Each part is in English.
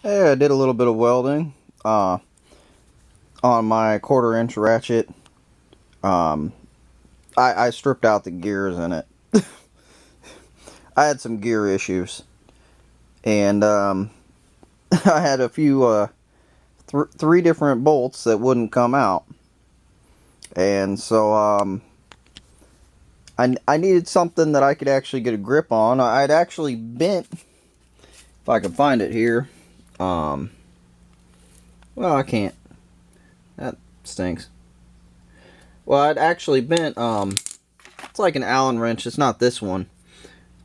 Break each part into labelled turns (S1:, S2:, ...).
S1: Hey, I did a little bit of welding on my 1/4 inch ratchet. Um, I stripped out the gears in it. I had some gear issues, and I had a few three different bolts that wouldn't come out, and so I needed something that I could actually get a grip on. I'd actually bent, if I could find it here. Um, well, I can't. That stinks. Well, I'd actually bent it's like an Allen wrench. It's not this one,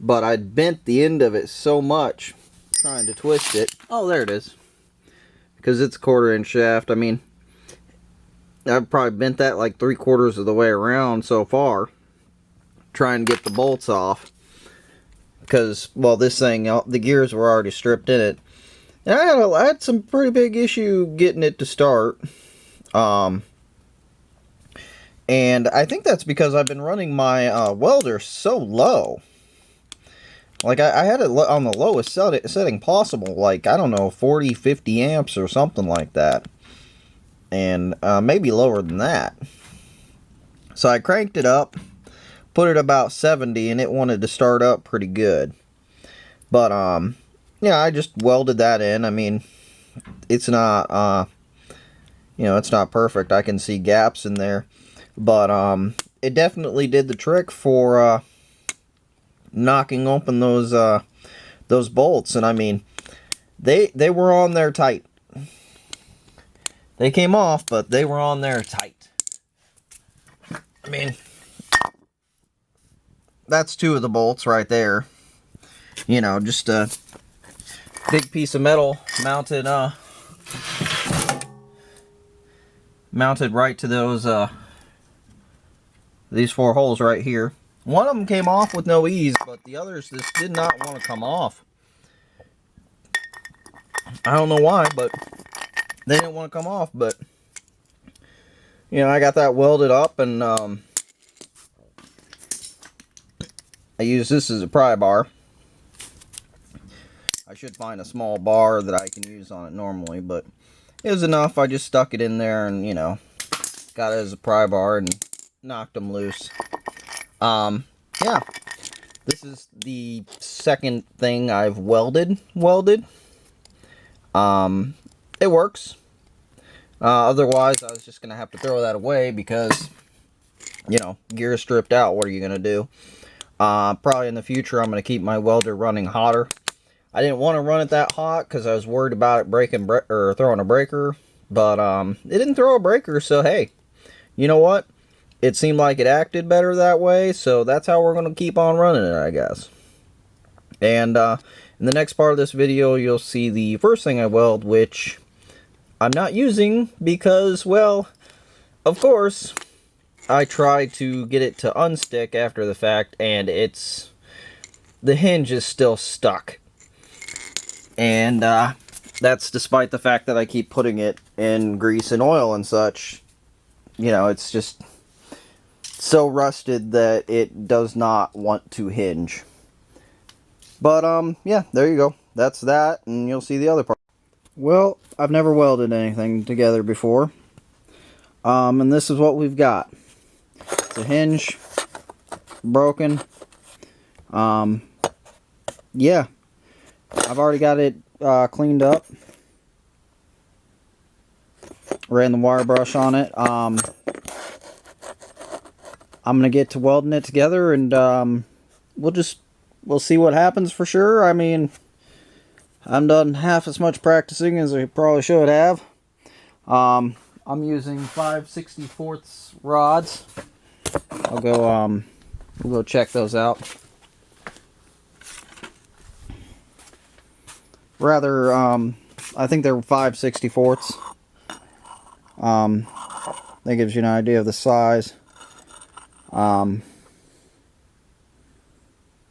S1: but I'd bent the end of it so much trying to twist it. Oh, there it is. Because it's a 1/4 inch shaft. I mean, I've probably bent that like 3/4 of the way around so far, trying to get the bolts off. Because, well, this thing, the gears were already stripped in it. And I had some pretty big issue getting it to start. And I think that's because I've been running my welder so low. Like, I had it on the lowest setting possible. Like, I don't know, 40, 50 amps or something like that. And maybe lower than that. So I cranked it up, put it about 70, and it wanted to start up pretty good. But, yeah, I just welded that in. I mean, it's not, it's not perfect. I can see gaps in there. But, it definitely did the trick for, knocking open those bolts. And I mean, they were on there tight. They came off, but they were on there tight. I mean, that's 2 of the bolts right there. You know, just a big piece of metal mounted mounted right to those these 4 holes right here. One of them came off with no ease, but the others just did not want to come off. I don't know why, but they didn't want to come off. But you know, I got that welded up, and I use this as a pry bar. I should find a small bar that I can use on it normally, but it was enough. I just stuck it in there and, you know, got it as a pry bar and knocked them loose. Yeah, this is the second thing I've welded. It works. Otherwise, I was just going to have to throw that away because, you know, gear stripped out. What are you going to do? Probably in the future, I'm going to keep my welder running hotter. I didn't want to run it that hot because I was worried about it breaking or throwing a breaker. But it didn't throw a breaker, so hey, you know what? It seemed like it acted better that way, so that's how we're going to keep on running it, I guess. And in the next part of this video, you'll see the first thing I weld, which I'm not using because, well, of course, I tried to get it to unstick after the fact, and the hinge is still stuck. And that's despite the fact that I keep putting it in grease and oil and such. You know, it's just so rusted that it does not want to hinge. But yeah, there you go. That's that, and you'll see the other part. Well, I've never welded anything together before. And this is what we've got. It's a hinge, broken. Yeah, I've already got it cleaned up. Ran the wire brush on it. I'm gonna get to welding it together, and we'll see what happens for sure. I mean, I've done half as much practicing as I probably should have. I'm using 5/64 rods. I'll go we'll go check those out. Rather, I think they're 5/64. That gives you an idea of the size.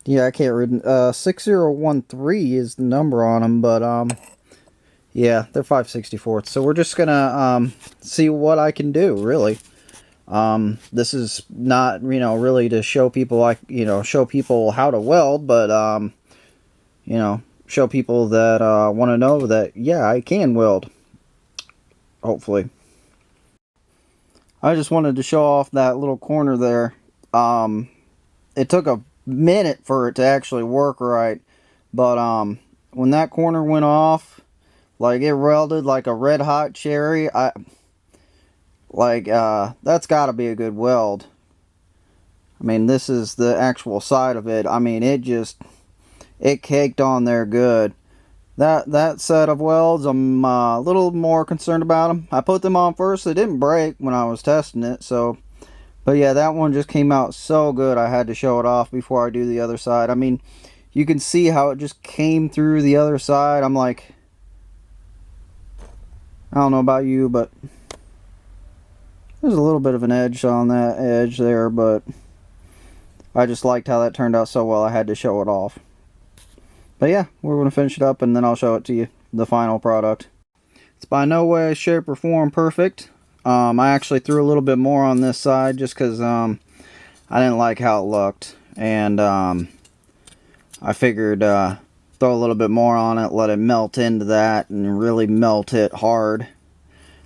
S1: Yeah, I can't read. 6013 is the number on them, but yeah, they're 5/64. So we're just gonna see what I can do. Really, this is not, you know, really to show people, like, you know, show people how to weld, but you know, show people that want to know that, yeah, I can weld, hopefully. I just wanted to show off that little corner there. It took a minute for it to actually work right, but when that corner went off, like, it welded like a red hot cherry. That's got to be a good weld. I mean, this is the actual side of it. I mean, it caked on there good. That set of welds, I'm a little more concerned about them. I put them on first. They didn't break when I was testing it, so. But yeah, that one just came out so good. I had to show it off before I do the other side. I mean, you can see how it just came through the other side. I'm like, I don't know about you, but there's a little bit of an edge on that edge there, but I just liked how that turned out so well. I had to show it off. But yeah, we're going to finish it up and then I'll show it to you, the final product. It's by no way, shape, or form perfect. I actually threw a little bit more on this side just because I didn't like how it looked. And I figured throw a little bit more on it, let it melt into that, and really melt it hard.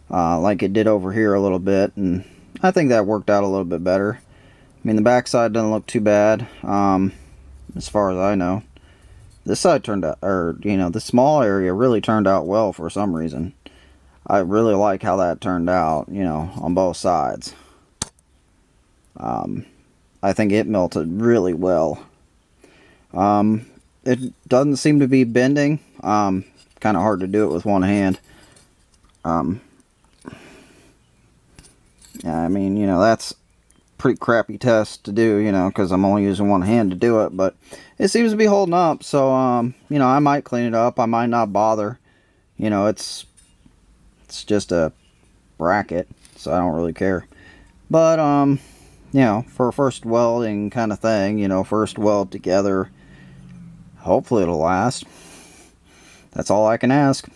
S1: Like it did over here a little bit. And I think that worked out a little bit better. I mean, the backside doesn't look too bad, as far as I know. This side turned out, or, you know, the small area really turned out well for some reason. I really like how that turned out, you know, on both sides. I think it melted really well. It doesn't seem to be bending. Kind of hard to do it with one hand. Yeah, I mean, you know, that's pretty crappy test to do, you know, because I'm only using one hand to do it, but it seems to be holding up. So you know, I might clean it up, I might not bother. You know, it's just a bracket, so I don't really care. But you know, for a first welding kind of thing, you know, first weld together, hopefully it'll last. That's all I can ask.